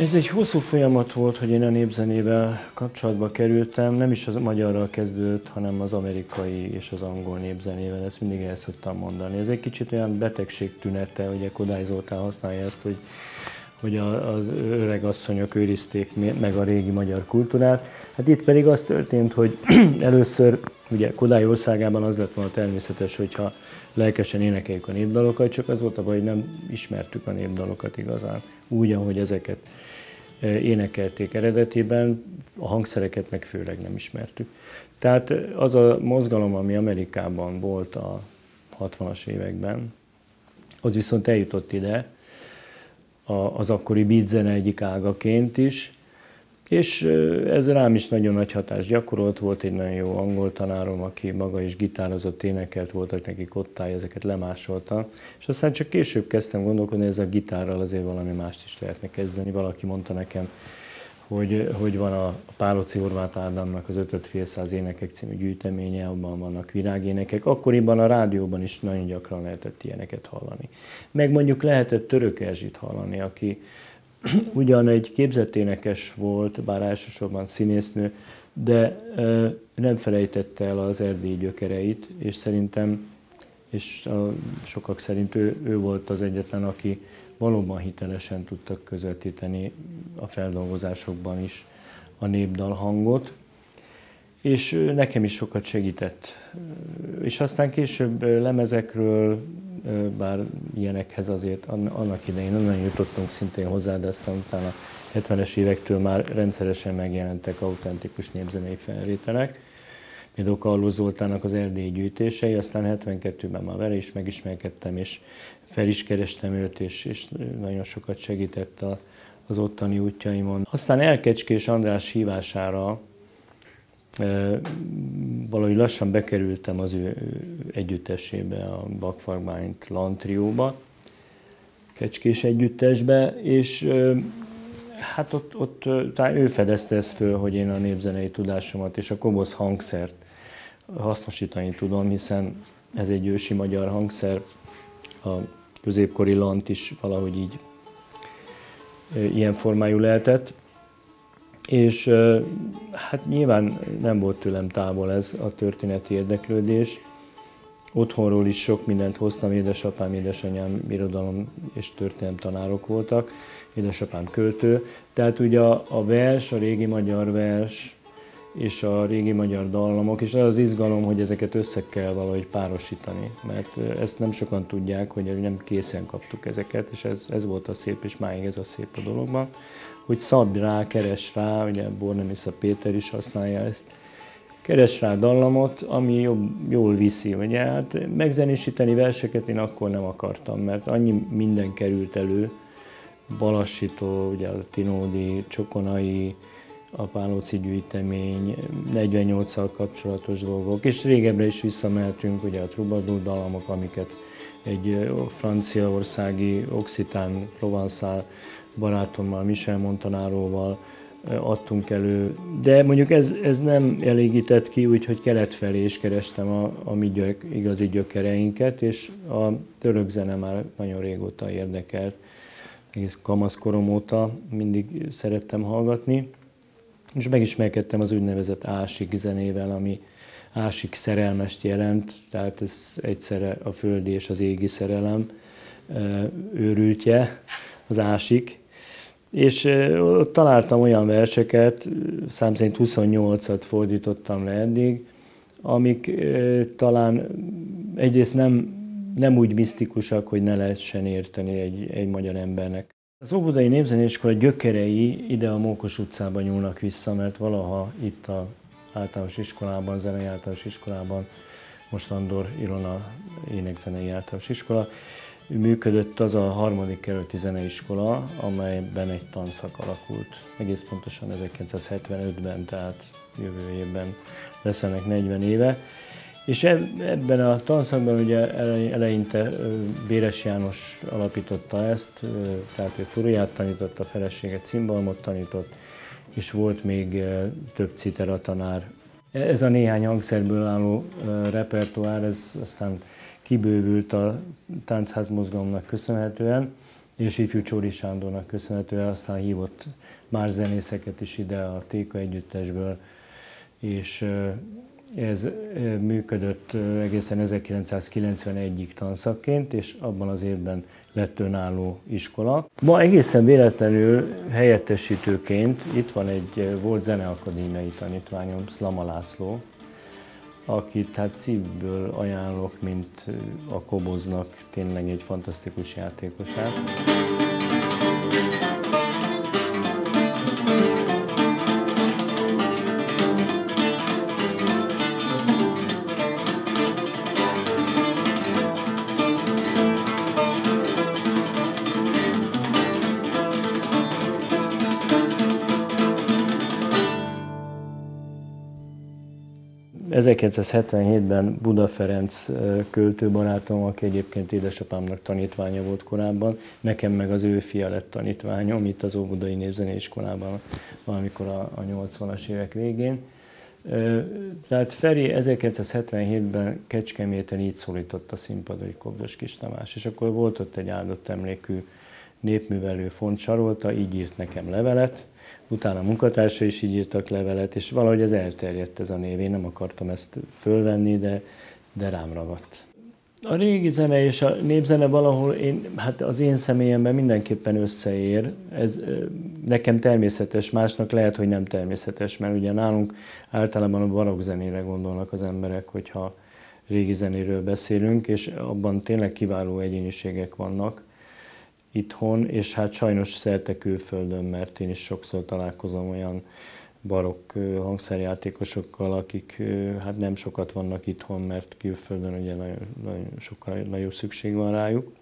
Ez egy hosszú folyamat volt, hogy én a népzenével kapcsolatba kerültem. Nem is az magyarral kezdődött, hanem az amerikai és az angol népzenével. Ezt mindig el szoktam mondani. Ez egy kicsit olyan betegség tünete, ugye Kodály Zoltán használja ezt, hogy az öreg asszonyok őrizték meg a régi magyar kultúrát. Hát itt pedig az történt, hogy először ugye Kodály országában az lett volna természetes, hogyha lelkesen énekeljük a népdalokat, csak az volt a baj, hogy nem ismertük a népdalokat igazán, úgy, ahogy ezeket énekelték eredetiben, a hangszereket meg főleg nem ismertük. Tehát az a mozgalom, ami Amerikában volt a 60-as években, az viszont eljutott ide, az akkori beat zene egyik ágaként is, és ez rám is nagyon nagy hatást gyakorolt. Volt egy nagyon jó angol tanárom, aki maga is gitározott, énekelt, voltak neki kottája, ezeket lemásolta. És aztán csak később kezdtem gondolkodni, hogy ez a gitárral azért valami mást is lehetne kezdeni. Valaki mondta nekem, hogy van a Páloczy Horváth Ádámnak az 5-5 énekek című gyűjteménye, abban vannak virágénekek. Akkoriban a rádióban is nagyon gyakran lehetett ilyeneket hallani. Meg mondjuk lehetett Török Erzsit hallani, aki ugyan egy képzett énekes volt, bár elsősorban színésznő, de nem felejtette el az erdélyi gyökereit, és szerintem, és sokak szerint ő volt az egyetlen, aki valóban hitelesen tudtak közvetíteni a feldolgozásokban is a népdal hangot, és nekem is sokat segített. És aztán később lemezekről, bár ilyenekhez azért annak idején nem nagyon jutottunk szintén hozzá, de aztán utána 70-es évektől már rendszeresen megjelentek autentikus népzenei felvételek. Például Karlós Zoltánnak az erdélyi gyűjtései, aztán 72-ben már vele is megismerkedtem, és fel is kerestem őt, és nagyon sokat segített az ottani útjaimon. Aztán Elkecskés András hívására valahogy lassan bekerültem az ő együttesébe, a Bakfagmányt Lantrióba, Kecskés együttesbe, és hát ott talán ő fedezte ezt föl, hogy én a népzenei tudásomat és a koboz hangszert hasznosítani tudom, hiszen ez egy ősi magyar hangszer, a középkori lant is valahogy így ilyen formájú lehetett. És hát nyilván nem volt tőlem távol ez a történeti érdeklődés. Otthonról is sok mindent hoztam, édesapám, édesanyám irodalom és történelem tanárok voltak, édesapám költő. Tehát ugye a vers, a régi magyar vers és a régi magyar dallamok, és az izgalom, hogy ezeket össze kell valahogy párosítani, mert ezt nem sokan tudják, hogy nem készen kaptuk ezeket, és ez volt a szép, és máig ez a szép a dologban, hogy szabd rá, keres rá, ugye Bornemisza Péter is használja ezt, keres rá dallamot, ami jól viszi, ugye, hát megzenésíteni verseket én akkor nem akartam, mert annyi minden került elő, Balassitól, ugye a Tinódi, Csokonai, a Páloczy gyűjtemény, 48-szal kapcsolatos dolgok, és régebbre is visszamehetünk, ugye a Troubadour dallamok, amiket egy franciaországi, occitán, provençal barátommal, Michel Montanáróval adtunk elő, de mondjuk ez nem elégített ki, úgyhogy kelet felé is kerestem a mi igazi gyökereinket, és a török zene már nagyon régóta érdekelt, egész kamaszkorom óta mindig szerettem hallgatni, és megismerkedtem az úgynevezett ásik zenével, ami ásik szerelmest jelent, tehát ez egyszerre a földi és az égi szerelem őrültje, az ásik. És ott találtam olyan verseket, szám szerint 28-at fordítottam le eddig, amik talán egyrészt nem úgy misztikusak, hogy ne lehessen érteni egy magyar embernek. Az Óbudai Népzeneiskola gyökerei ide a Mókos utcában nyúlnak vissza, mert valaha itt az általános iskolában, zenei általános iskolában, most Andor Ilona énekzenei általános iskola, működött az a harmadik kerületi zeneiskola, amelyben egy tanszak alakult. Egész pontosan 1975-ben, tehát jövő évben lesz ennek 40 éve. És ebben a tanszakban ugye eleinte Béres János alapította ezt, tehát ő Furuját tanította, a felesége cimbalmot tanított, és volt még több citera tanár. Ez a néhány hangszerből álló repertoár, ez aztán kibővült a táncház mozgalomnak köszönhetően, és ifjú Csóri Sándornak köszönhetően aztán hívott más zenészeket is ide a Téka együttesből, és ez működött egészen 1991-ig tanszakként, és abban az évben lett önálló iskola. Ma egészen véletlenül helyettesítőként itt van egy volt zeneakadémiai tanítványom, Szlama László, akit hát szívből ajánlok, mint a Koboznak tényleg egy fantasztikus játékosát. 1977-ben Buda Ferenc költőbarátom, aki egyébként édesapámnak tanítványa volt korábban, nekem meg az ő fia lett tanítványom itt az Óbudai Népzeneiskolában valamikor a 80-as évek végén. Tehát Feri 1977-ben Kecskeméten így szólított a színpadra, hogy Kobzos Kis Tamás, és akkor volt ott egy áldott emlékű népművelő, Font Sarolta, így írt nekem levelet, utána a munkatársai is így írtak levelet, és valahogy ez elterjedt ez a név. Én nem akartam ezt fölvenni, de rám ragadt. A régi zene és a népzene valahol hát az én személyemben mindenképpen összeér. Ez nekem természetes, másnak lehet, hogy nem természetes, mert ugye nálunk általában a barokk zenére gondolnak az emberek, hogyha régi zenéről beszélünk, és abban tényleg kiváló egyéniségek vannak itthon, és hát sajnos szerte külföldön, mert én is sokszor találkozom olyan barokk hangszerjátékosokkal, akik hát nem sokat vannak itthon, mert külföldön ugye sokkal nagyobb szükség van rájuk.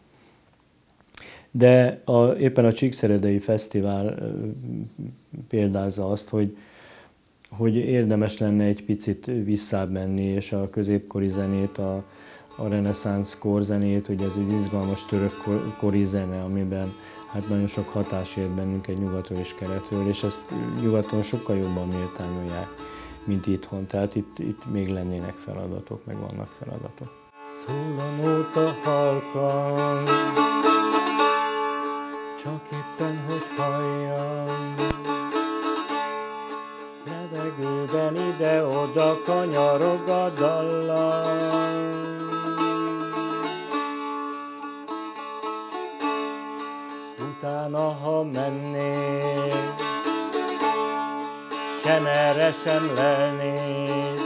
De éppen a Csíkszeredai Fesztivál példázza azt, hogy érdemes lenne egy picit visszább menni, és a középkori zenét, a reneszánsz korzenét, ugye ez egy izgalmas török kori zene, amiben hát nagyon sok hatás ért bennünket nyugatról és keletről, és ezt nyugaton sokkal jobban méltányolják, mint itthon. Tehát itt még lennének feladatok, meg vannak feladatok. Szól a nóta halkan, csak éppen, hogy halljam, levegőben ide-oda kanyarog a dallam. Utána, ha mennék, sem erre, sem lelnék,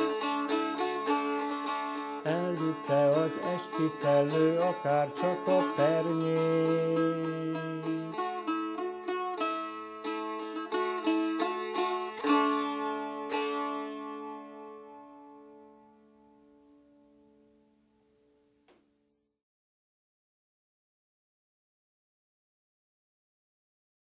elvitte az esti szellő, akár csak a pernyét.